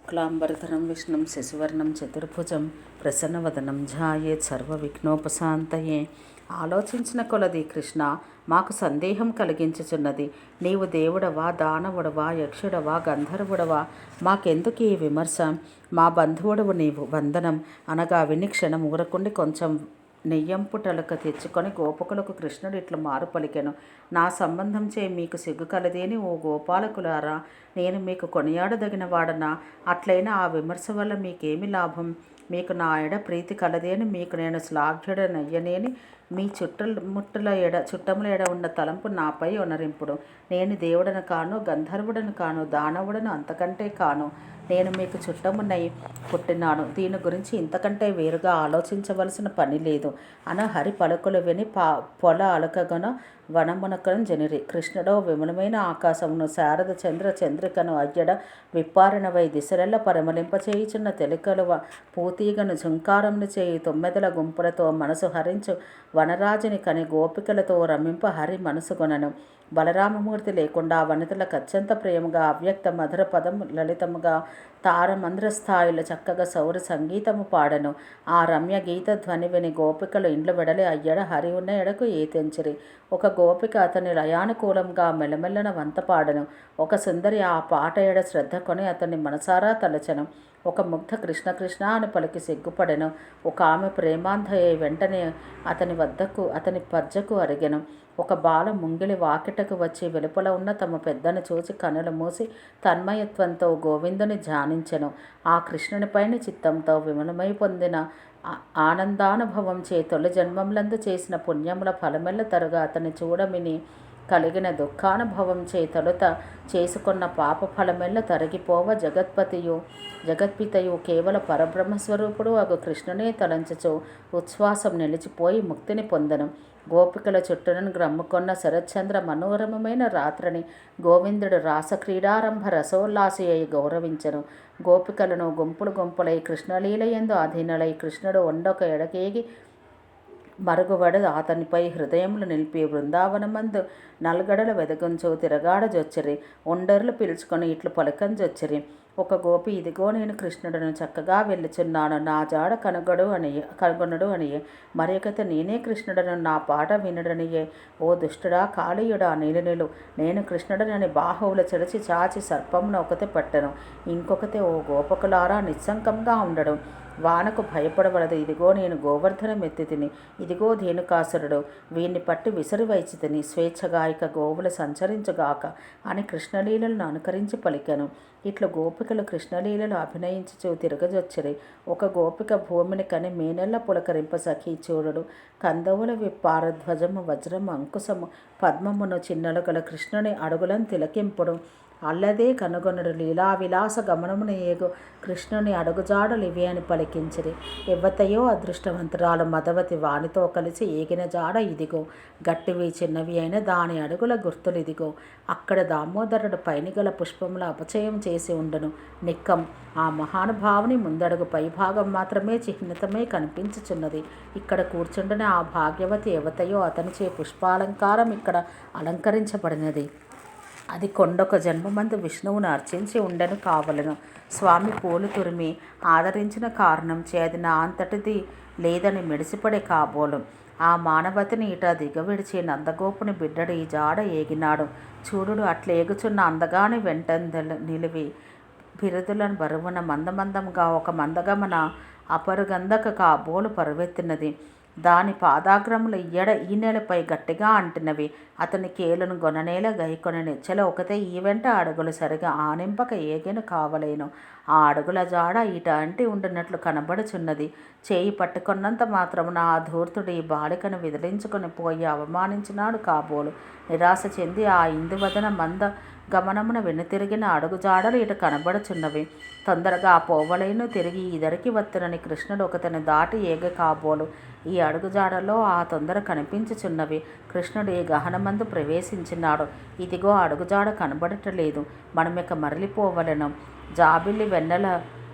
శుక్లాంబరధరం విష్ణుం శశివర్ణం చతుర్భుజం ప్రసన్నవదనం ధ్యాయేత్ సర్వవిఘ్నోపశాంతయే. ఆలోచించిన కొలది కృష్ణ మాకు సందేహం కలిగించుచున్నది. నీవు దేవుడవా, దానవుడవా, యక్షుడవా, గంధర్వుడవా? మాకెందుకు ఈ విమర్శ? మా బంధువుడవు నీవు, వందనం అనగా విని క్షణం ఊరకుండి కొంచెం నెయ్యంపుటలక తెచ్చుకొని గోపకులకు కృష్ణుడు ఇట్లు మారు పలికెను. నా సంబంధం చే మీకు సిగ్గు కలదేని ఓ గోపాలకులారా, నేను మీకు కొనియాడదగిన వాడనా? అట్లయినా ఆ విమర్శ వల్ల మీకేమి లాభం? మీకు నా ఎడ ప్రీతి కలదేని మీకు నేను శ్లాఘ్యుడనయ్యనేని మీ చుట్టముల ఎడ ఉన్న తలంపు నాపై ఒనరింపుడు. నేను దేవుడను కాను, గంధర్వుడను కాను, దానవుడను అంతకంటే కాను. నేను మీకు చుట్టమునై పుట్టినాను. దీని గురించి ఇంతకంటే వేరుగా ఆలోచించవలసిన పని లేదు అన హరి పలుకులు విని పొల అలకగొన వనమునకను జనిరి. కృష్ణుడో విమలమైన ఆకాశమును, శారద చంద్రికను అయ్యడ విప్పారినవై దిశలెల్ల పరిమళింపచేయుచున్న తెలికలువ పూతీగను ఝుంకారమును చేయి తొమ్మెదల గుంపులతో మనసు హరించు వనరాజుని కని గోపికలతో రమింప హరి మనసుగొనను. బలరామమూర్తి లేకుండా వనితలకు అత్యంత ప్రేమగా అవ్యక్త మధుర పదము లలితముగా తారమంద్ర స్థాయిలో చక్కగా సౌర సంగీతము పాడను. ఆ రమ్య గీత ధ్వని విని గోపికలు ఇండ్లు వెడలి అయ్యడ హరి ఉన్న ఎడకు ఏతెంచిరి. ఒక గోపిక అతని లయానుకూలంగా మెల్లమెల్లన వంత పాడను. ఒక సుందరి ఆ పాట ఎడ శ్రద్ధ కొని అతన్ని మనసారా తలచను. ఒక ముగ్ధ కృష్ణ కృష్ణ అని పలికి సిగ్గుపడెను. ఒక ఆమె ప్రేమాంధయ్య వెంటనే అతని పజ్జకు అరిగెను. ఒక బాల ముంగిలి వాకిటకు వచ్చి వెలుపల ఉన్న తమ పెద్దను చూసి కనులు మూసి తన్మయత్వంతో గోవిందుని ధ్యానించెను. ఆ కృష్ణునిపైన చిత్తంతో విమలమై పొందిన ఆనందానుభవం చే తొలి జన్మములందు చేసిన పుణ్యముల ఫలమెల్ల తరుగా అతని చూడమిని కలిగిన దుఃఖానుభవం చే తొలుత చేసుకున్న పాప ఫలమెల్ల తరిగిపోవ జగత్పితయు కేవల పరబ్రహ్మస్వరూపుడు అగు కృష్ణునే తలంచుచు ఉచ్ఛ్వాసం నిలిచిపోయి ముక్తిని పొందను. గోపికల చుట్టూను గ్రమ్ముకొన్న శరత్చంద్ర మనోరమమైన రాత్రిని గోవిందుడు రాసక్రీడారంభ రసోల్లాసి అయి గౌరవించను. గోపికలను గుంపులై కృష్ణలీలయందు అధీనలై కృష్ణుడు ఒండొక ఎడకేగి మరుగువడు అతనిపై హృదయములు నిలిపి బృందావనమందు నల్గడల వెదగుంచు తిరగాడజొచ్చిరి. ఒండర్లు పిలుచుకొని ఇట్లు పలకంజొచ్చిరి. ఒక గోపి, ఇదిగో నేను కృష్ణుడును చక్కగా వెళ్ళుచున్నాను, నా జాడ కనుగొనుడు అనియే. మరొకత, నేనే కృష్ణుడను, నా పాట వినుడనియే. ఓ దుష్టుడా, కాళీయుడా, నిలు నేను కృష్ణుడనని బాహువుల చెడిచి చాచి సర్పమును ఒకటి పట్టను. ఇంకొకతే, ఓ గోపకులారా, నిస్సంకంగా ఉండడు, వానకు భయపడవలదు. ఇదిగో నేను గోవర్ధనం ఎత్తి తిని, ఇదిగో ధేనుకాసురుడు, వీన్ని పట్టి విసిరివైచి తిని స్వేచ్ఛగాయక గోవులు సంచరించుగాక అని కృష్ణలీలను అనుకరించి పలికెను. ఇట్లు గోపికలు కృష్ణలీలలు అభినయించుచూ తిరగజొచ్చిరి. ఒక గోపిక భూమిని కని మేనెల్ల పులకరింప సఖీ చూడుడు. కందవుల విప్పారధ్వజము వజ్రము అంకుశము పద్మమును చిన్నలు గల కృష్ణుని అడుగులను తిలకింపుడు. అల్లదే కనుగొనుడు లీలా విలాస గమనమున ఏగు కృష్ణుని అడుగుజాడలివి అని పలికించిరి. ఎవ్వతయో అదృష్టవంతురాలు మదవతి వానితో కలిసి ఏగిన జాడ ఇదిగో, గట్టివి చిన్నవి అయిన దాని అడుగుల గుర్తులిదిగో. అక్కడ దామోదరుడు పైనిగల పుష్పముల అపచయం చేసి ఉండను. నిక్కం ఆ మహానుభావుని ముందడుగు పైభాగం మాత్రమే చిహ్నితమై కనిపించుచున్నది. ఇక్కడ కూర్చుండని ఆ భాగ్యవతి ఎవతయో అతనిచే పుష్పాలంకారం ఇక్కడ అలంకరించబడినది. అది కొండొక జన్మమందు విష్ణువును అర్చించి ఉండను కావలను. స్వామి పూలు తురిమి ఆదరించిన కారణం చే అది నా అంతటిది లేదని మెడిసిపడే కాబోలు. ఆ మానవతిని ఇట దిగవిడిచి నందగోపుని బిడ్డడు ఈ జాడ ఏగినాడు. చూడుడు అట్లా ఏగుచున్న అందగాని వెంట నిలివి బిరుదులను బరువున మందమందంగా ఒక మందగమన అపరుగంధక కాబోలు పరువెత్తినది. దాని పాదాగ్రములు ఈ నెలపై గట్టిగా అంటినవి. అతని కేలును గొననేల గైకొని నెచ్చెల ఒకతే ఈ వెంట అడుగులు సరిగా ఆనింపక ఏగెను కావలేను. ఆ అడుగుల జాడ ఇట అంటి ఉండినట్లు కనబడుచున్నది. చేయి పట్టుకున్నంత మాత్రమున ఆ ధూర్తుడు ఈ బాలికను విదిలించుకొని పోయి అవమానించినాడు కాబోలు. నిరాశ చెంది ఆ ఇందువదన మంద గమనమున వెనుతిరిగిన అడుగు జాడలు ఇటు కనబడుచున్నవి. తొందరగా ఆ పోవలైను తిరిగి ఇదరికి వత్తునని కృష్ణుడు ఒకతని దాటి ఏగ కాబోలు. ఈ అడుగుజాడలో ఆ తొందర కనిపించుచున్నవి. కృష్ణుడు ఈ గహనమందు ప్రవేశించినాడు. ఇదిగో అడుగుజాడ కనబడటలేదు. మనమిక మరలిపోవలెను. జాబిల్లి వెన్నెల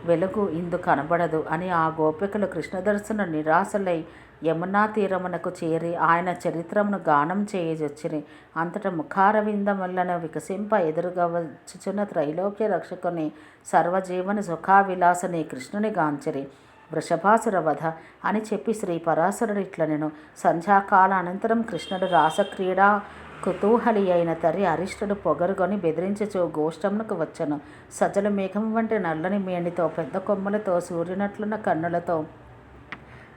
వెలుగు ఇందు కనబడదు అని ఆ గోపికలు కృష్ణదర్శన నిరాశలై యమునా తీరమునకు చేరి ఆయన చరిత్రమును గానం చేయజొచ్చిరి. అంతట ముఖారవిందములను వికసింప ఎదురుగా వచ్చుచున్న త్రైలోక్య రక్షకుని సర్వజీవన సుఖావిలాసని కృష్ణుని గాంచిరి. వృషభాసుర వధ అని చెప్పి శ్రీ పరాశరుడు ఇట్లనెను. సంధ్యాకాల అనంతరం కృష్ణుడు రాసక్రీడా కుతూహలి అయిన తరి అరిష్టుడు పొగరుగొని బెదిరించుచు గోష్టమునకు వచ్చెను. సజల మేఘం వంటి నల్లని మేనితో పెద్ద కొమ్ములతో సూర్యునట్లున్న కన్నులతో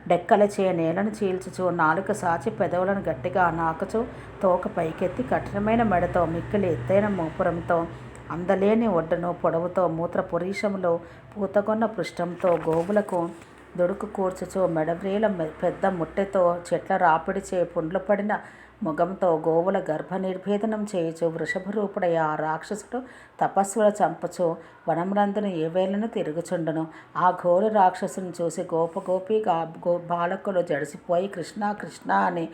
డెక్కలచే నేలను చీల్చుచు నాలుక సాచి పెదవులను గట్టిగా నాకుచు తోక పైకెత్తి కఠినమైన మెడతో మిక్కిలి ఎత్తైన మోపురంతో అందలేని ఒడ్డును పొడవుతో మూత్ర పురీషములో పూతగొన్న పృష్ఠంతో గోవులకు దుడుకు కూర్చుచు మెడవ్రేల పెద్ద ముట్టెతో చెట్ల రాపిడిచే పుండ్లు పడిన ముఖంతో గోవుల గర్భ నిర్భేదనం చేయుచు వృషభరూపుడై ఆ రాక్షసుడు తపస్సుల చంపుచు వనములందును ఏవేళను తిరుగుచుండును. ఆ ఘోర రాక్షసుని చూసి గోపగోపి బాలకులు జడిసిపోయి కృష్ణ కృష్ణ అని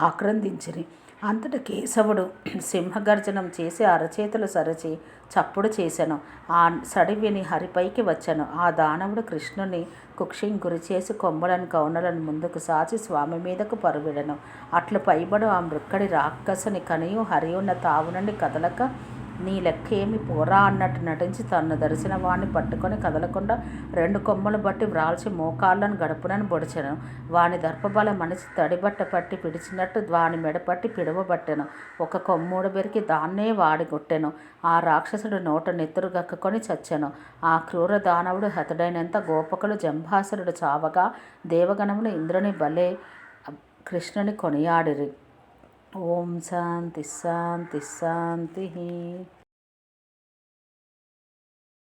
ఆక్రందించిరి. అంతట కేశవుడు సింహగర్జనం చేసి అరచేతులు సరచి చప్పుడు చేసెను. ఆ సడి విని హరిపైకి వచ్చెను. ఆ దానవుడు కృష్ణుని కుక్షిని గురిచేసి కొమ్మలను కౌనలను ముందుకు సాచి స్వామి మీదకు పరువిడెను. అట్లు పైబడు ఆ మృక్కడి రాక్షసుని కనియు హరియున్న తావు నుండి కదలక నీ లెక్కేమి పోరా అన్నట్టు నటించి తన్ను దరిసిన వాణ్ణి పట్టుకొని కదలకుండా రెండు కొమ్మలు బట్టి వ్రాల్చి మోకాళ్ళను గడుపునని పొడిచెను. వాని దర్పబల మనిషి తడిబట్ట పట్టి పిడిచినట్టు వాని మెడపట్టి పిడవబట్టెను. ఒక కొమ్మూడ బెరికి దాన్నే వాడి కొట్టెను. ఆ రాక్షసుడు నోట నెత్తురు గక్కుకొని చచ్చెను. ఆ క్రూర దానవుడు హతుడైనంత గోపకులు జంభాసురుడు చావగా దేవగణములు ఇంద్రుని బలే కృష్ణుని కొనియాడిరి. ఓం శాంతి శాంతి శాంతి.